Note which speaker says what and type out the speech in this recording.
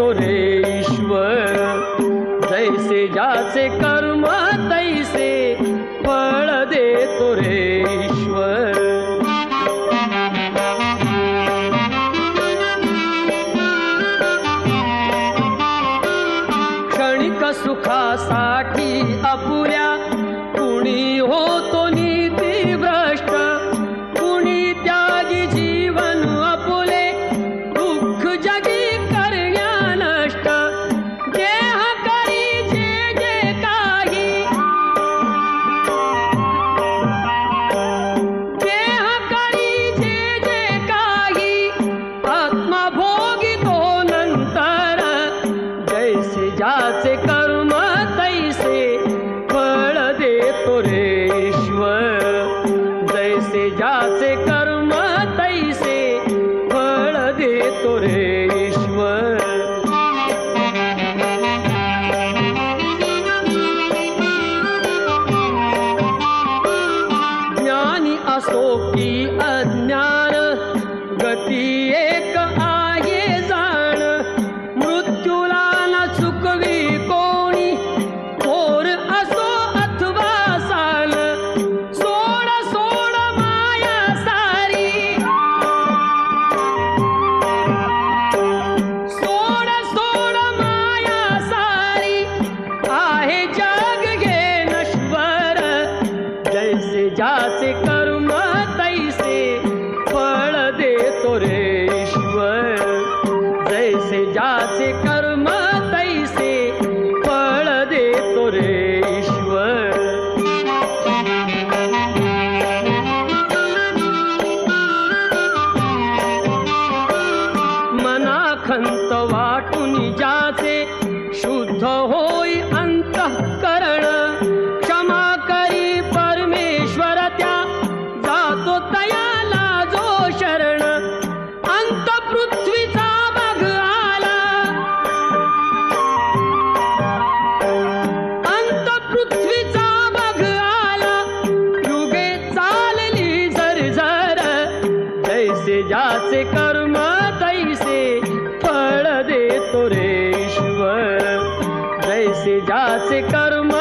Speaker 1: देतो रे ईश्वर, जैसे ज्याचे कर्म तैसे फळ देतो रे ईश्वर. क्षणिक सुखासाठी अपुऱ्या कुणी होतो नीती भ्रष्ट, कुणी त्यागी जीवन अपुले दुःख जगी करण्या नष्ट. देह करी जे जे काही, देह करी जे जे काही, आत्मा भोगितो नंतर, जैसे ज्याचे कर्म तैसे फळ देतो रे ईश्वर, जैसे ज्याचे कर्म तैसे फळ देतो रे ईश्वर. ज्ञानी असो की अज्ञान, गती एक आहे जाण, मृत्यूला न चुकवी कोणी, थोर असो अथवा साल. सोड सोड माया सारी, सोड सोड माया सारी, आहे जग घे नश्वर, जैसे ज्याचे कर्म तैसे फळ देतो रे ईश्वर, जैसे ज्याचे कर्म तैसे फळ देतो रे ईश्वर. मनाखंत वाटून ज्याचे शुद्ध होई अंतःकरण, क्षमा करी परमेश्वर त्या जातो तयाला जो शरण. अंत पृथ्वीचा बघ आला, अंत पृथ्वीचा बघ आला, युगे चालली झरझर, जैसे ज्याचे कर्म तैसे फळ देतो रे ईश्वर, जैसे ज्याचे कर्म